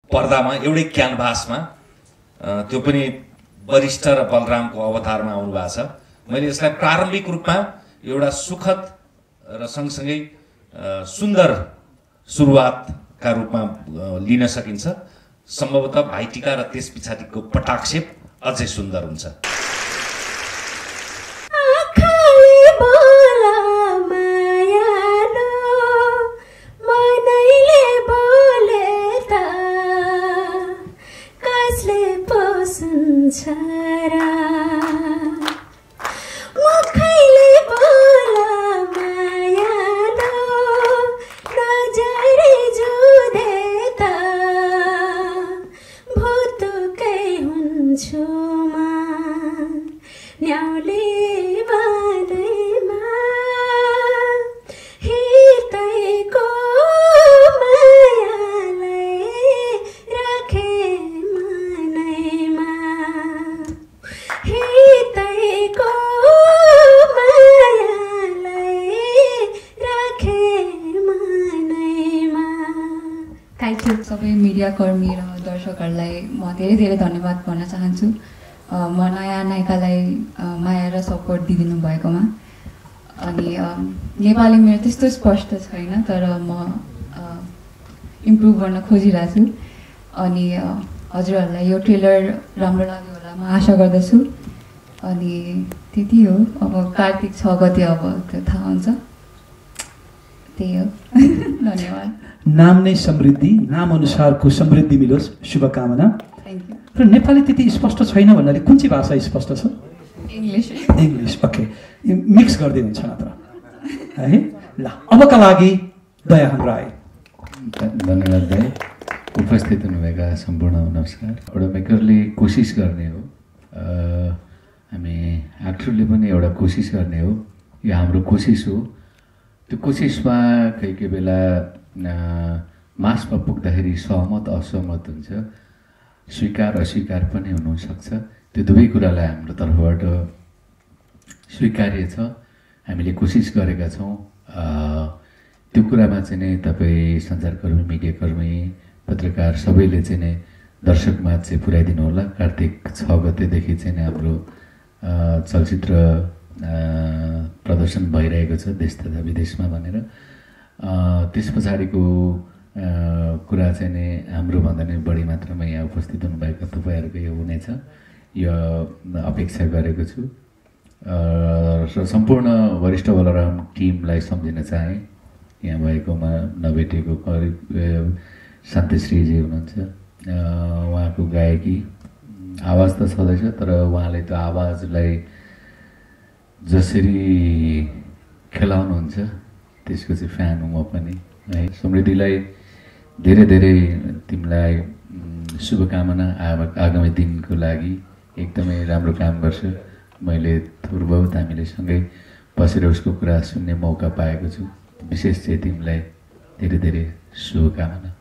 पर्दामा एउटै क्यानभासमा त्यो पनि वरिष्ठ र बलरामको अवतारमा आउनु भएको छ। मैले यसलाई प्रारम्भिक रूपमा एउटा सुखद र सँगसँगै सुन्दर सुरुवातका रूपमा लिन सकिन्छ। सम्भवतः भाइटिका र त्यस पछाडिको पटाक्षेप अझै सुन्दर हुन्छ। सबै मिडियाकर्मी र दर्शकहरूलाई म धेरै धेरै धन्यवाद भन्न चाहन्छु। म नयाँ नायिकालाई माया र सपोर्ट दिइदिनु भएकोमा। अनि नेपाली मेरो त्यस्तो स्पष्ट छैन, तर म इम्प्रुभ गर्न खोजिरहेको छु। अनि हजुरहरूलाई यो ट्रेलर राम्रो लाग्यो होला म आशा गर्दछु। अनि त्यति हो। अब कार्तिक 6 गते अब त्यो थाहा हुन्छ। त्यही हो। धन्यवाद। नाम नै समृद्धि, नाम अनुसारको समृद्धि मिलोस्, शुभकामना। र नेपाली त्यति स्पष्ट छैन भन्नाले कुन चाहिँ भाषा स्पष्ट छ? इङ्ग्लिस। ओके, मिक्स गरिदिनुहुन्छ नत्र है। ल अबका लागि दयाहाङ राई। धन्यवाद दाइ। उपस्थित हुनुभएका सम्पूर्ण नमस्कार। एउटा मेकरले कोसिस गर्ने हो, हामी एक्टरले पनि एउटा कोसिस गर्ने हो। यो हाम्रो कोसिस हो। त्यो कोसिसमा कोही बेला मासमा पुग्दाखेरि सहमत असहमत हुन्छ, स्वीकार अस्वीकार पनि हुनसक्छ। त्यो दुवै कुरालाई हाम्रो तर्फबाट स्वीकार्य छ। हामीले कोसिस गरेका छौँ। त्यो कुरामा चाहिँ नै तपाईँ सञ्चारकर्मी, मिडियाकर्मी, पत्रकार सबैले चाहिँ नै दर्शकमा चाहिँ पुर्याइदिनु होला। कार्तिक 6 गतेदेखि चाहिँ नै हाम्रो चलचित्र प्रदर्शन भइरहेको छ देश तथा विदेशमा भनेर। त्यस पछाडिको कुरा चाहिँ नै हाम्रो भन्दा नै बढी मात्रामा यहाँ उपस्थित हुनुभएको तपाईँहरूको यो हुनेछ, यो अपेक्षा गरेको छु। र सम्पूर्ण वरिष्ठ बलराम टिमलाई सम्झिन चाहे। यहाँ भएकोमा नभेटेको शान्तिश्रीजी हुनुहुन्छ, उहाँको गायकी आवाज त छँदैछ, तर उहाँले त्यो आवाजलाई जसरी खेलाउनुहुन्छ त्यसको चाहिँ फ्यान हुँ म पनि है। समृद्धिलाई धेरै धेरै तिमीलाई शुभकामना आगामी दिनको लागि। एकदमै राम्रो काम गर्छ। मैले थोर बहुत हामीले सँगै बसेर उसको कुरा सुन्ने मौका पाएको छु। विशेष चाहिँ तिमीलाई धेरै धेरै शुभकामना।